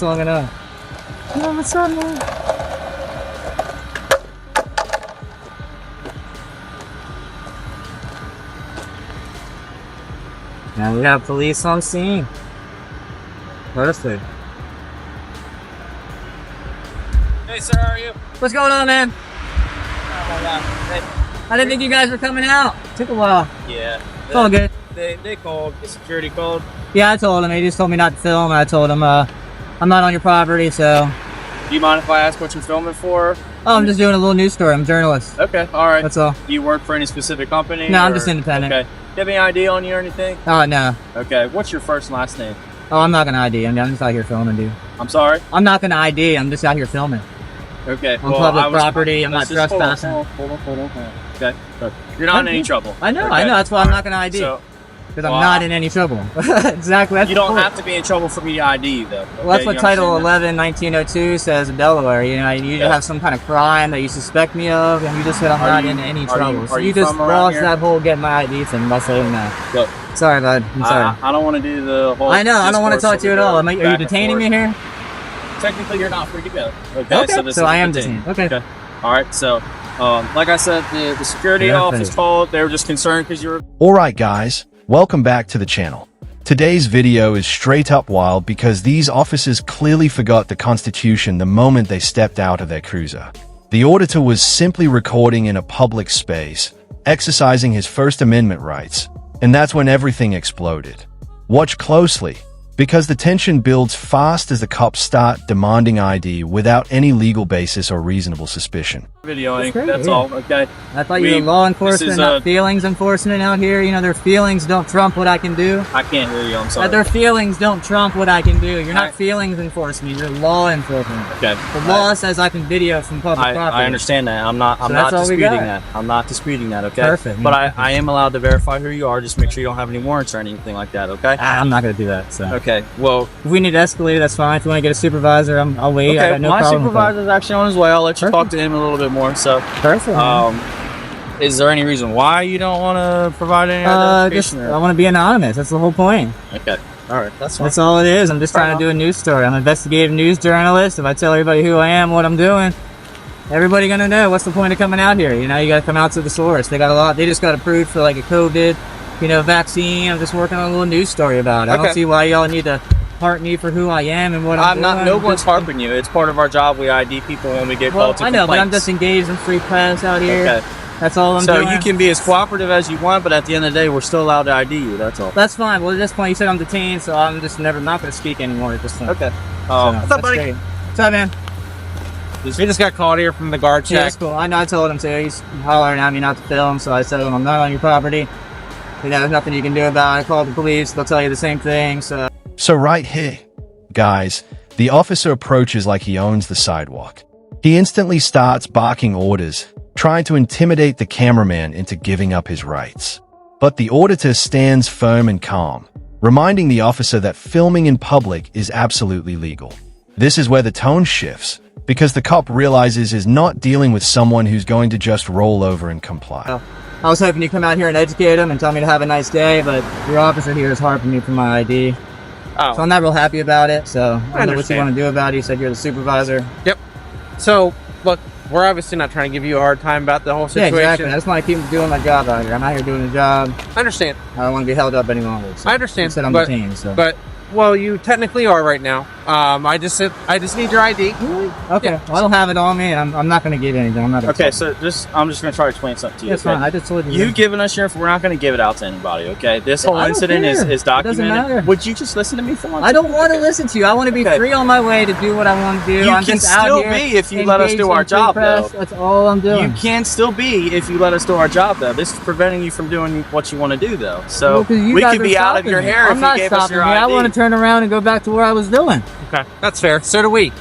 long enough. Oh, what's up, man? Now we have police on scene. Perfect. Hey, sir, how are you? What's going on, man? Oh my God. I didn't think you guys were coming out. Took a while. Yeah. It's all good. They called. The security called. Yeah, I told him. He just told me not to film. I told him I'm not on your property, so. Do you mind if I ask what you're filming for? Oh, I'm just doing a little news story. I'm a journalist. Okay, all right. That's all. Do you work for any specific company? No, I'm just independent. Okay. Do you have any ID on you or anything? Oh, no. Okay. What's your first and last name? Oh, I'm not going to ID. I'm just out here filming, dude. I'm sorry? I'm not going to ID. I'm just out here filming. Okay. On public property. I'm not trespassing. Hold on. Okay. You're not in any trouble. I know. Okay. I know. That's why I'm not going to ID. Because I'm not in any trouble. Exactly. That's you don't have to be in trouble for me to ID you, though. Okay? Well, that's what Title 11, 1902 says in Delaware. You know, you have some kind of crime that you suspect me of, and you just said I'm not in any trouble. So you just lost that whole get my ID thing by saying that. Look. Sorry, bud. I'm sorry. I don't want to do the whole. I know. I don't want to talk to you at all. Are you detaining me here? Technically, you're not free to go. Okay. So I am detained. Okay. All right. So, like I said, the security office called. They were just concerned because you were. All right, guys. Welcome back to the channel. Today's video is straight up wild because these officers clearly forgot the Constitution the moment they stepped out of their cruiser. The auditor was simply recording in a public space, exercising his First Amendment rights, and that's when everything exploded. Watch closely, because the tension builds fast as the cops start demanding ID without any legal basis or reasonable suspicion. Videoing, that's all, okay? I thought you were law enforcement, not feelings enforcement out here. You know, their feelings don't trump what I can do. I can't hear you, I'm sorry. Their feelings don't trump what I can do. You're not feelings enforcement, you're law enforcement. Okay. The law says I can video from public property. I understand that. I'm not disputing that. I'm not disputing that, okay? Perfect. But I am allowed to verify who you are. Just make sure you don't have any warrants or anything like that, okay? I'm not going to do that, so. Okay, well. If we need to escalate, that's fine. If you want to get a supervisor, I'll wait. Okay, I got no my problem supervisor's actually on his way. I'll let you talk to him a little bit more, so. Perfect. Is there any reason why you don't want to provide any identification? I want to be anonymous. That's the whole point. Okay. All right. That's fine. That's all it is. I'm just trying to do a news story. I'm an investigative news journalist. If I tell everybody who I am, what I'm doing, everybody gonna know. What's the point of coming out here? You know, you got to come out to the source. They got a lot. They just got approved for like a COVID, vaccine. I'm just working on a little news story about it. I don't see why y'all need to harp me for who I am and what I'm doing. No one's harping you. It's part of our job. We ID people when we get called to complaints. I know, but I'm just engaged in free press out here. Okay. That's all I'm doing. So you can be as cooperative as you want, but at the end of the day, we're still allowed to ID you. That's all. That's fine. Well, at this point, you said I'm detained, so I'm just not going to speak anymore at this point. Okay. What's up, buddy? Great. What's up, man? We just got called here from the guard check. Yeah, that's cool. I know. I told him to. He's hollering at me not to film, so I said to him, I'm not on your property. There's nothing you can do about it. I called the police. They'll tell you the same thing. So right here, guys, the officer approaches like he owns the sidewalk. He instantly starts barking orders, trying to intimidate the cameraman into giving up his rights. But the auditor stands firm and calm, reminding the officer that filming in public is absolutely legal. This is where the tone shifts, because the cop realizes he's not dealing with someone who's going to just roll over and comply. I was hoping you'd come out here and educate him and tell me to have a nice day, but your officer here is harping me for my ID. So I'm not real happy about it, so I don't know what you want to do about it. You said you're the supervisor. Yep. So, look, we're obviously not trying to give you a hard time about the whole situation. Yeah, exactly. I just want to keep doing my job out here. I'm out here doing a job. I understand. I don't want to be held up any longer. So I understand. You said I'm detained, so. But, well, you technically are right now. I just need your ID. Really? Okay. Yeah. Well, I don't have it on me. I'm not going to give anything. I'm not. Okay, so I'm just going to try to explain something to you. That's fine. I just told you. You giving us your info. We're not going to give it out to anybody. Okay. This whole incident is documented. It doesn't matter. Would you just listen to me for once? I don't want to listen to you. I want to be free on my way to do what I want to do. You can still be if you let us do our job, though. That's all I'm doing. You can still be if you let us do our job, though. This is preventing you from doing what you want to do, though. So we could be out of your hair if you gave us your ID. I want to turn around and go back to where I was doing. Okay, that's fair. So do we.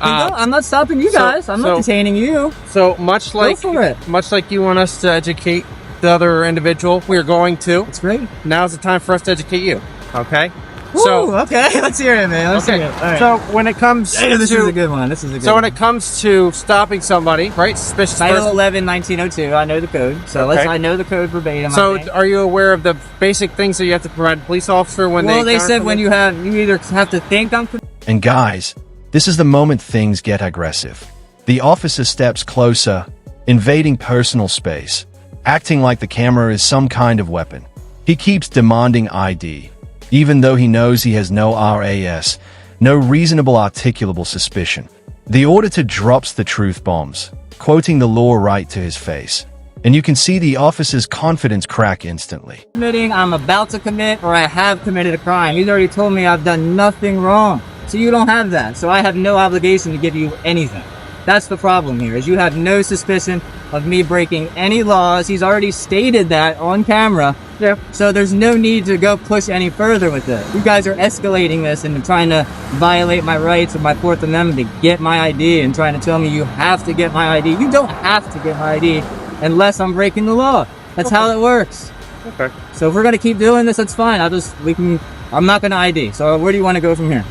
I'm not stopping you guys. I'm not detaining you. So much like you want us to educate the other individual, we're going to. That's great. Now's the time for us to educate you. Okay. Woo, okay, let's hear it, man. Let's hear it. All right. So when it comes this is a good one. When it comes to stopping somebody, right? Suspicious Title person. 11, 1902. I know the code. So I know the code verbatim. So are you aware of the basic things that you have to provide a police officer when they? Well, they said when you either have to think I'm And guys, this is the moment things get aggressive. The officer steps closer, invading personal space, acting like the camera is some kind of weapon. He keeps demanding ID, even though he knows he has no RAS, no reasonable articulable suspicion. The auditor drops the truth bombs, quoting the law right to his face. And you can see the officer's confidence crack instantly. Admitting I'm about to commit or I have committed a crime. He's already told me I've done nothing wrong. So you don't have that. So I have no obligation to give you anything. That's the problem here, is you have no suspicion of me breaking any laws. He's already stated that on camera. Yeah. So there's no need to go push any further with this. You guys are escalating this and trying to violate my rights of my Fourth Amendment to get my ID and trying to tell me you have to get my ID. You don't have to get my ID unless I'm breaking the law. That's how it works. Okay. So if we're gonna keep doing this, that's fine. I'm not gonna ID. So where do you want to go from here?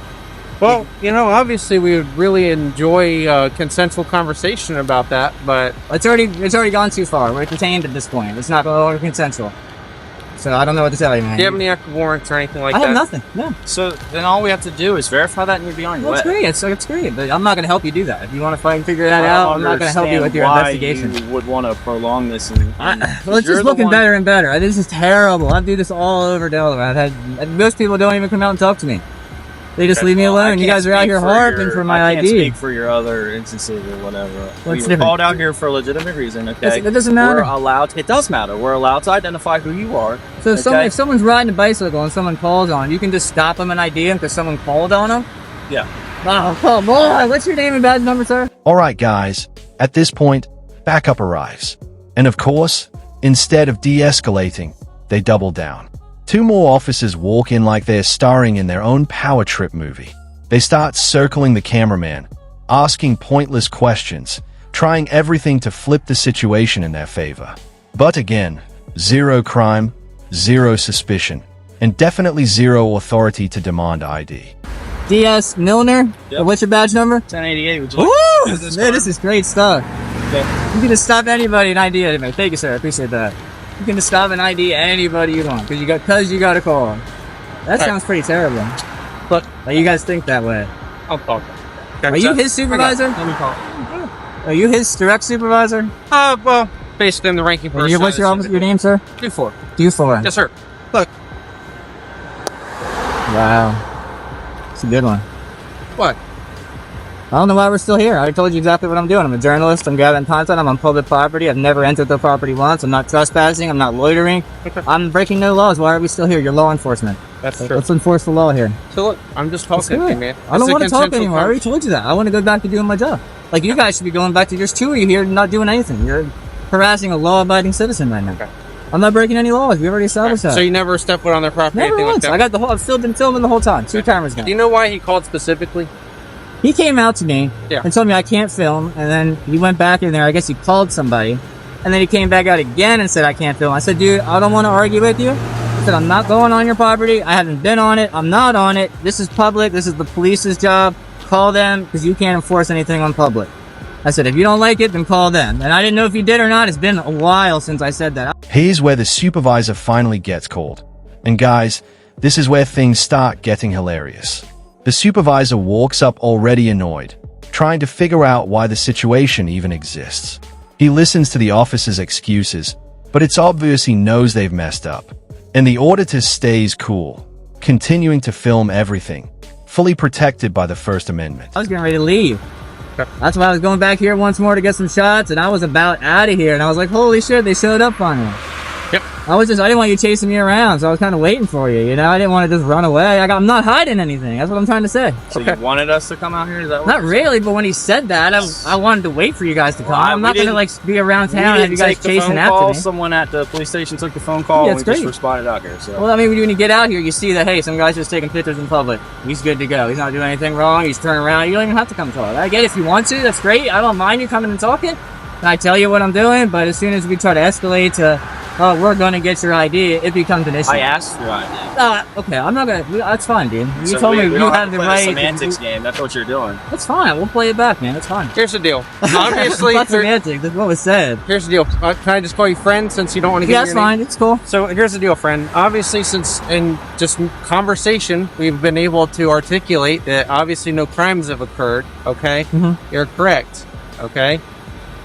Well, you know, obviously we would really enjoy a consensual conversation about that, but It's already gone too far. We're detained at this point. It's not no longer consensual. So I don't know what to tell you, man. do you have any active warrants or anything like I that? have nothing. No. So then all we have to do is verify that and you'll be on your way. That's great. It's great. But I'm not going to help you do that. If you want to find figure that out, I'm not going to help you with your investigation. You would want to prolong this. Well, it's just looking better and better. This is terrible. I do this all over Delaware. Most people don't even come out and talk to me. They just leave me alone. You guys are out here harping for my I can't ID. speak for your other instances or whatever. We were different? called out here for a legitimate reason, okay? It doesn't matter. We're allowed, it does matter. We're allowed to identify who you are. So okay? if someone's riding a bicycle and someone calls on, you can just stop them and ID them because someone called on them? Yeah. Oh, come on. What's your name and badge number, sir? Alright guys, at this point, backup arrives. And of course, instead of de-escalating, they double down. Two more officers walk in like they're starring in their own power trip movie. They start circling the cameraman, asking pointless questions, trying everything to flip the situation in their favor. But again, zero crime, zero suspicion, and definitely zero authority to demand ID. DS Milner? Yep. What's your badge number? 1088. Would you like Woo! to Man, this is great stuff. Okay. You can just stop anybody and ID anybody. Thank you, sir. I appreciate that. You can just stop and ID anybody you want because you got a call. That sounds pretty terrible. Look, Like you guys think that way. I'll talk. Okay, Are you his supervisor? Let me call. Are you his direct supervisor? Well, based on the ranking person. What's your name, sir? Q4. Q4. Yes, sir. Look. Wow. It's a good one. What? I don't know why we're still here. I already told you exactly what I'm doing. I'm a journalist. I'm gathering content. I'm on public property. I've never entered the property once. I'm not trespassing. I'm not loitering. Okay. I'm breaking no laws. Why are we still here? You're law enforcement. That's true. Let's enforce the law here. So look, I'm just talking to you, man. I don't want to talk consensual anymore. I already told you that. I want to go back to doing my job. Like you guys should be going back to. There's two of you here not doing anything. You're harassing a law-abiding citizen right now. Okay. I'm not breaking any laws. We already established that. So you never stepped foot on their property? Never anything once. like that? I've been filming the whole time. Two cameras now. Do you know why he called specifically? He came out to me Yeah. and told me I can't film, and then he went back in there. I guess he called somebody, and then he came back out again and said I can't film. I said, dude, I don't want to argue with you. I said, I'm not going on your property. I haven't been on it. I'm not on it. This is public. This is the police's job. Call them because you can't enforce anything on public. I said, if you don't like it, then call them. And I didn't know if he did or not. It's been a while since I said that. Here's where the supervisor finally gets called. And guys, this is where things start getting hilarious. The supervisor walks up already annoyed, trying to figure out why the situation even exists. He listens to the officer's excuses, but it's obvious he knows they've messed up. And the auditor stays cool, continuing to film everything, fully protected by the First Amendment. I was getting ready to leave. That's why I was going back here once more to get some shots, and I was about out of here. And I was like, holy shit, they showed up on me. Yep. I didn't want you chasing me around, so I was kind of waiting for you, you know? I didn't want to just run away. I'm not hiding anything. That's what I'm trying to say. So you wanted us to come out here? Is that what Not really, but when he said that, I wanted to wait for you guys to come. Well, I'm not going to, like, be around town and have you guys chasing after me. Someone at the police station took the phone call, and we just responded out here. So. Well, I mean, when you get out here, you see that, hey, some guy's just taking pictures in public. He's good to go. He's not doing anything wrong. He's turning around. You don't even have to come talk. I get it if you want to. That's great. I don't mind you coming and talking. And I tell you what I'm doing, but as soon as we try to escalate to oh, we're going to get your ID, it becomes an issue. I asked for your ID. Okay, I'm not going to, that's fine, dude. You So told me we you don't had have the to play right. the semantics game. That's what you're doing. That's fine, we'll play it back, man, that's fine. Here's the deal. Obviously, That's semantics, that's what was said. here's the deal. Can I just call you friend since you don't want to give Yeah, me that's your fine, name? it's cool. So here's the deal, friend. Obviously, since in just conversation, we've been able to articulate that obviously no crimes have occurred, okay? Mm-hmm. You're correct, okay?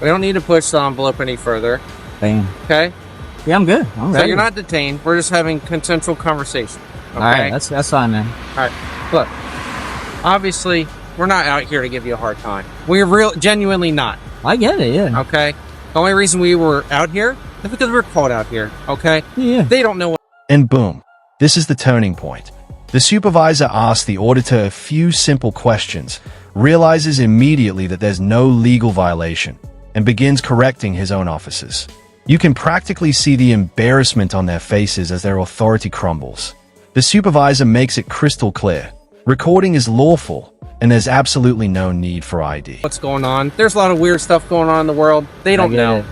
We don't need to push the envelope any further, Bam. okay? Yeah, I'm good. I'm So ready. you're not detained. We're just having consensual conversation, okay? All right, that's fine, man. All right. Look, obviously, we're not out here to give you a hard time. We're genuinely not, I get it, yeah. okay? The only reason we were out here is because we were called out here, okay? Yeah. They don't know what. And boom, this is the turning point. The supervisor asks the auditor a few simple questions, realizes immediately that there's no legal violation, and begins correcting his own officers. You can practically see the embarrassment on their faces as their authority crumbles. The supervisor makes it crystal clear. Recording is lawful, and there's absolutely no need for ID. What's going on? There's a lot of weird stuff going on in the world. They don't know. It.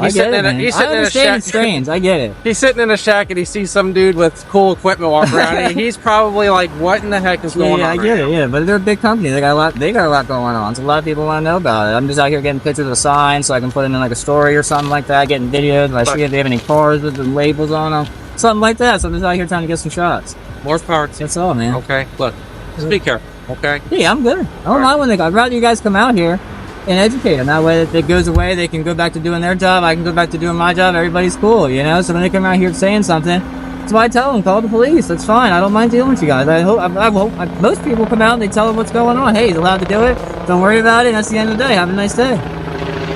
I get it, man. I understand it's strange. I get it. He's sitting in a shack and he sees some dude with cool equipment walking around. And he's probably like, "What in the heck is going on?" Yeah, I get it. Yeah, but they're a big company. They got a lot going on. So a lot of people want to know about it. I'm just out here getting pictures of the signs so I can put it in like a story or something like that. Getting videos. I see if they have any cars with the labels on them, something like that. So I'm just out here trying to get some shots. More power to you. That's all, man. Okay, look, just be careful. Okay. Yeah, I'm good. I don't mind when they go. I'd rather you guys come out here and educate them. That way, if it goes away, they can go back to doing their job. I can go back to doing my job. Everybody's cool, you know? So when they come out here saying something, that's why I tell them, call the police. That's fine. I don't mind dealing with you guys. I hope most people come out and they tell them what's going on. Hey, he's allowed to do it. Don't worry about it. And that's the end of the day. Have a nice day.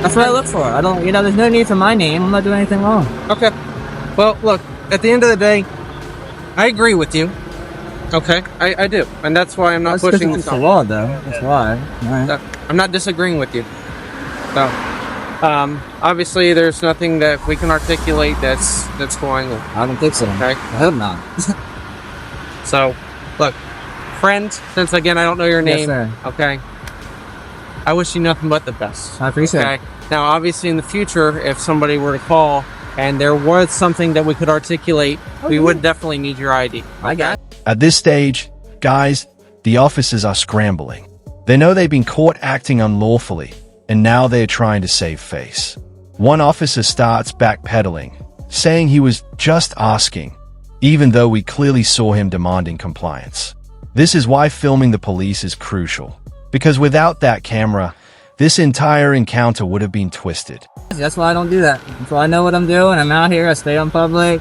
That's what I look for. I don't, there's no need for my name. I'm not doing anything wrong. Okay. Well, look, at the end of the day, I agree with you. Okay, I do. And that's why I'm not pushing this. It's the law, though. That's why. All right. I'm not disagreeing with you. So, obviously, there's nothing that we can articulate that's going on. I don't think so. Okay. I hope not. So, look, friend, since again I don't know your name, Yes, sir. okay, I wish you nothing but the best. I appreciate Okay. it. Now, obviously, in the future, if somebody were to call and there was something that we could articulate, we would definitely need your ID. I got it. At this stage, guys, the officers are scrambling. They know they've been caught acting unlawfully, and now they're trying to save face. One officer starts backpedaling, saying he was just asking, even though we clearly saw him demanding compliance. This is why filming the police is crucial, because without that camera, this entire encounter would have been twisted. That's why I don't do that. So I know what I'm doing. I'm out here. I stay on public.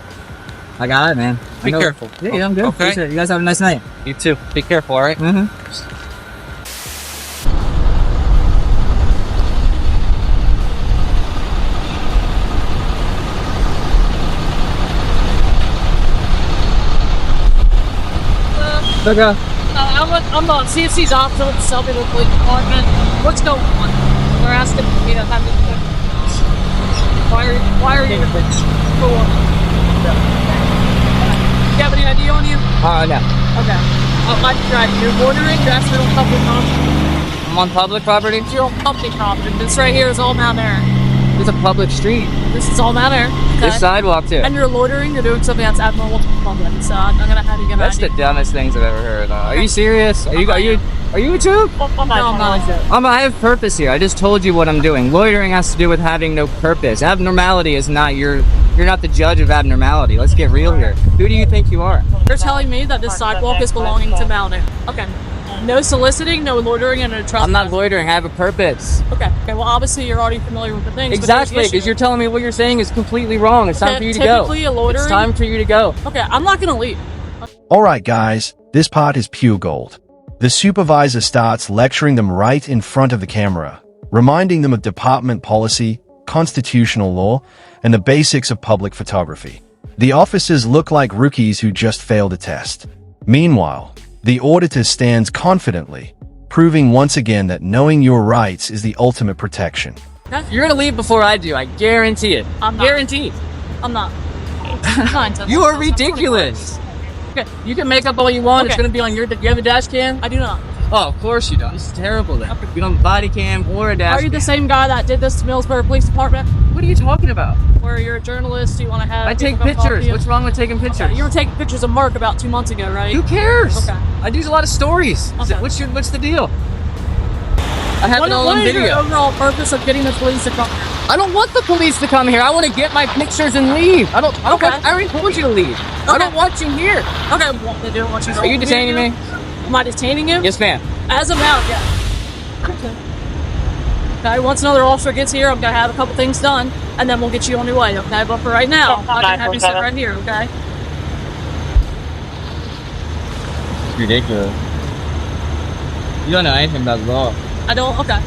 I got it, man. Be careful. Yeah, I'm good. Okay. Appreciate it. You guys have a nice night. You too. Be careful, all right? Mm-hmm. Okay. I'm on CFC's officer with the Selbyville Police Department. What's going on? They're asking me to have this. Why are you? Go on. Do you have any ID on you? No. Okay. I tried. You're bordering. You're actually on public property. I'm on public property. You're on public property. This right here is all Mount Air. It's a public street. This is all Mount Air. Okay. There's sidewalk too. And you're loitering. You're doing something that's abnormal to the public. So I'm gonna have you get an That's ID. the dumbest things I've ever heard. Are you serious? Are you a joke? No, I'm not. I have purpose here. I just told you what I'm doing. Loitering has to do with having no purpose. Abnormality is not you're not the judge of abnormality. Let's get real here. Who do you think you are? You're telling me that this sidewalk is belonging to Mount Air. Okay. No soliciting, no loitering, and no trespassing. I'm not loitering. I have a purpose. Okay. Well, obviously you're already familiar with the things. Exactly, because you're telling me what you're saying is completely wrong. It's time for you to go. Typically a loitering. It's time for you to go. Okay, I'm not gonna leave. Alright guys, this part is pure gold. The supervisor starts lecturing them right in front of the camera, reminding them of department policy, constitutional law, and the basics of public photography. The officers look like rookies who just failed a test. Meanwhile, the auditor stands confidently, proving once again that knowing your rights is the ultimate protection. You're gonna leave before I do. I guarantee it. I'm not. Guaranteed. I'm not. You are ridiculous. Okay. You can make up all you want. It's Okay. gonna be on your. Do you have a dash cam? I do not. Oh, of course you don't. This is terrible then. You don't have a body cam or a dash Are you the cam. same guy that did this to Millsboro Police Department? What are you talking about? Where you're a journalist, you want to have... I take people come talk to pictures. you? What's wrong with taking pictures? Okay, you were taking pictures of Mark about 2 months ago, right? Who cares? Okay. I do a lot of stories. Okay. What's the deal? I have it all on What is your video. overall purpose of getting the police to come? I don't want the police to come here. I want to get my pictures and leave. I already told you to leave. I don't want you here. Okay, well, they don't want you to... Are you detaining me? Am I detaining you? Yes, ma'am. As of now, yeah. Okay, once another officer gets here, I'm going to have a couple things done, and then we'll get you on your way, okay? But for right now, I can have you sit right here, okay? It's ridiculous. You don't know anything about law. I don't, okay.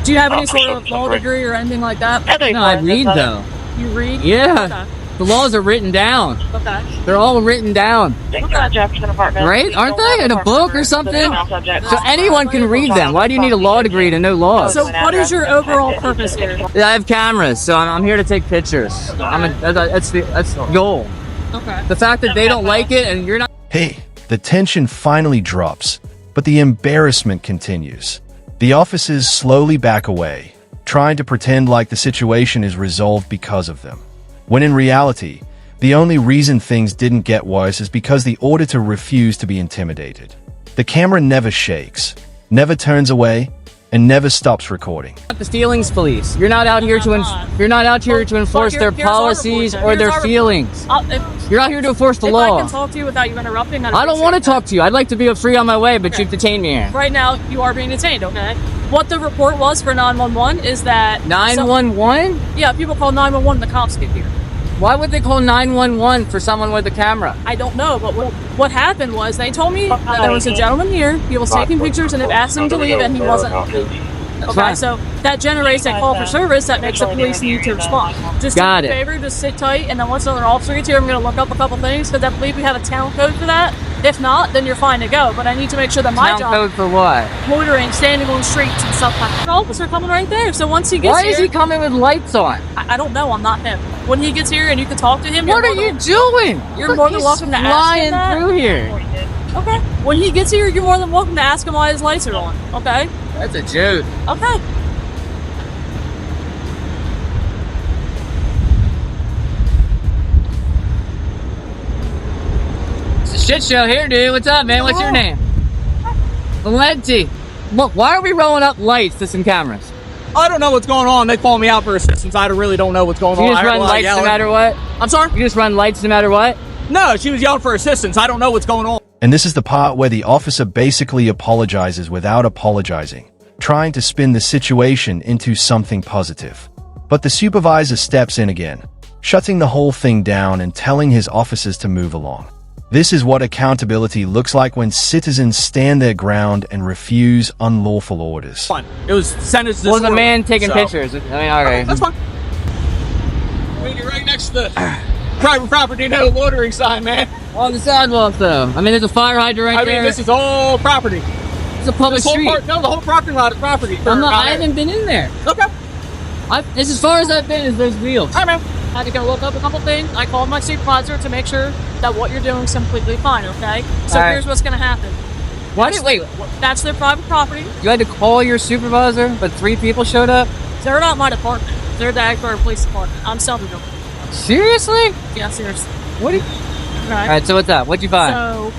Do you have any sort of law degree or anything like that? No, I read though. You read? Yeah. Okay. The laws are written down. Okay. They're all written down. Jefferson apartment. Right? Aren't they? In a book or something? So anyone can read them. Why do you need a law degree to know laws? So what is your overall purpose here? Yeah, I have cameras, so I'm here to take pictures. That's the goal. Okay. The fact that they don't like it and you're not... Hey, the tension finally drops, but the embarrassment continues. The officers slowly back away, trying to pretend like the situation is resolved because of them. When in reality, the only reason things didn't get worse is because the auditor refused to be intimidated. The camera never shakes, never turns away, and never stops recording. The feelings police. You're not out here to enforce their policies or their feelings. You're out here to enforce the If law. I can talk to you without you interrupting, I don't want to talk to you. I'd like to be free on my way, but you've detained me here. Right now, you are being detained, okay? What the report was for 911 is that... 911? Yeah, people call 911 when the cops get here. Why would they call 911 for someone with a camera? I don't know, but what happened was they told me that there was a gentleman here, he was taking pictures, and they've asked him to leave, and he wasn't leaving. Okay, fine. so that generates a call for service that makes the police need to respond. Just do me a favor, just sit tight, and then once another officer gets here, I'm going to look up a couple things, because I believe we have a town code for that. If not, then you're fine to go, but I need to make sure that my Town job... code for what? Loitering, standing on streets and stuff like that. The officer coming right there, so once he gets Why here... is he coming with lights on? I don't know, I'm not him. When he gets here and you can talk to him... What are you doing? You're more than welcome to ask him that. through here. Okay. When he gets here, you're more than welcome to ask him why his lights are on. Okay? That's a joke. Okay. It's a shit show here, dude. What's up, man? What's your name? Valenti. Look, why are we rolling up lights to some cameras? I don't know what's going on. They call me out for assistance. I really don't know what's going on. You just run lights no matter what? I'm sorry? You just run lights no matter what? No, she was yelling for assistance. I don't know what's going on. And this is the part where the officer basically apologizes without apologizing, trying to spin the situation into something positive. But the supervisor steps in again, shutting the whole thing down and telling his officers to move along. This is what accountability looks like when citizens stand their ground and refuse unlawful orders. Fine. It was sentenced this Well, the morning, man taking so- pictures. I mean, alright. That's fine. You're right next to the private property, no loitering sign, man. On the sidewalk, though. I mean, there's a fire hydrant right there. I mean, this is all property. It's a public This whole street. no, the whole parking lot is property. I haven't been in there. Okay. This as far as I've been is those wheels. All right, man. I had to go look up a couple things. I called my supervisor to make sure that what you're doing is completely fine, okay? So All right. here's what's going to happen. Wait, That's their private property. you had to call your supervisor, but 3 people showed up? They're not my department. They're the Agbar Police Department. I'm self-employed. Seriously? Yeah, seriously. What? Okay. Alright, so what's up? What'd you find? So,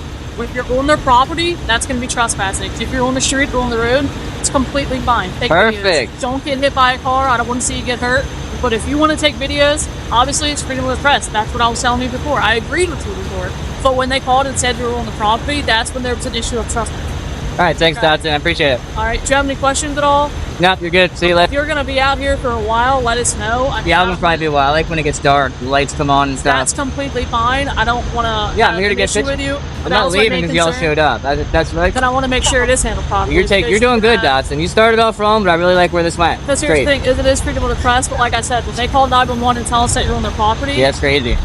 if you're on their property, that's going to be trespassing. If you're on the street or on the road, it's completely fine. Take Perfect. videos. Don't get hit by a car. I don't want to see you get hurt. But if you want to take videos, obviously it's freedom of the press. That's what I was telling you before. I agreed with you before. But when they called and said you were on the property, that's when there was an issue of trespassing. Alright, thanks, Dotson. I appreciate it. All right. Do you have any questions at all? Nope, you're good. See you If later. you're going to be out here for a while, let us know. Yeah, I'm gonna probably be a while. I like when it gets dark. The lights come on and That's stuff. completely fine. I don't want to. Yeah, I'm here to get issue pictures. with you. I'm not leaving because y'all showed up. That's right. Then I want to make sure it is handled properly. You're doing good, Dotson. You started off wrong, but I really like where this went. Because here's the thing, is it is freedom of the press, but like I said, when they call 911 and tell us that you're on their property, Yeah, it's crazy.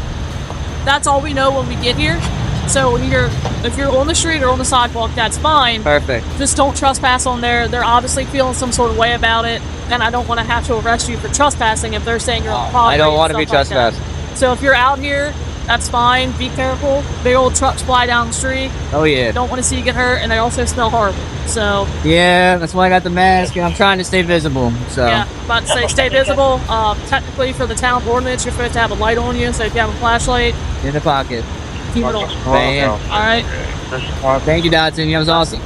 that's all we know when we get here. So if you're on the street or on the sidewalk, that's fine. Perfect. Just don't trespass on there. They're obviously feeling some sort of way about it, and I don't want to have to arrest you for trespassing if they're saying you're on the property. I don't want to and be stuff like that. trespassed. So if you're out here, that's fine. Be careful. Big old trucks fly down the street. Oh yeah. Don't want to see you get hurt, and they also smell horrible. So yeah, that's why I got the mask, and I'm trying to stay visible. So yeah, about to say stay visible. Technically, for the town ordinance, you're supposed to have a light on you. So if you have a flashlight, in the pocket. keep it on. Bam. All right. Thank you, Dodson. That was awesome.